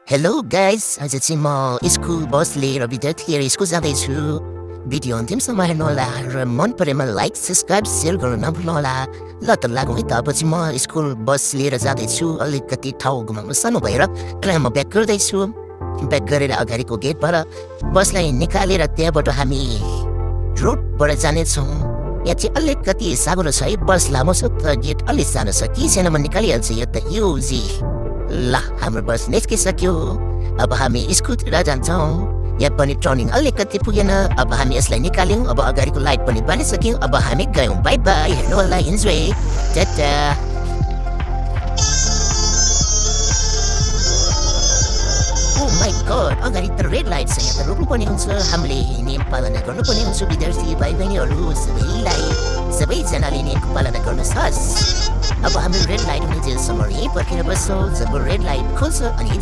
Hello guys, आज चाहिँ म स्कुल बस लिएर विद्यार्थीहरू स्कुल जाँदैछु। भिडियो अन्तिमसम्म हेर्नुहोला र मन परेमा लाइक, सब्सक्राइब, सेयर गर्नु नभुल्नुहोला। ल त लागौँ है त, अब चाहिँ म स्कुल बस लिएर जाँदैछु। अलिकति ठाउँ घुमाउनु सानो भएर त्यसलाई म ब्याक गर्दैछु। ब्याक गरेर अगाडिको गेटबाट बसलाई निकालेर त्यहाँबाट हामी रोडबाट जानेछौँ। यहाँ चाहिँ अलिकति साँघुरो छ है, बस लामो छ त गेट अलिक सानो छ कि सानोमा निकालिहाल्छ यो त युजी। ल हाम्रो बस निस्किसक्यो। अब हामी स्कुलतिर जान्छौँ। यहाँ पनि टर्निङ अलिकति पुगेन। अब हामी यसलाई निकाल्यौँ। अब अगाडिको लाइट पनि बालिसक्यौँ। अब हामी गयौँ। बाई बाई, हेर्नु होला, enjoy, tata. Oh my god, अगाडि त रेड लाइट छ। यहाँ त रोक्नुपर्ने हुन्छ। हामीले नियम पालना गर्नुपर्ने हुन्छ। विद्यार्थी भाइ बहिनीहरू सबैजनाले नियमको पालना गर्नुहोस्। अब हामी रेड लाइट हुने जेलसम्म यहीँ पर्खेर बस्छौँ। जब रेड लाइट खोल्छ अनि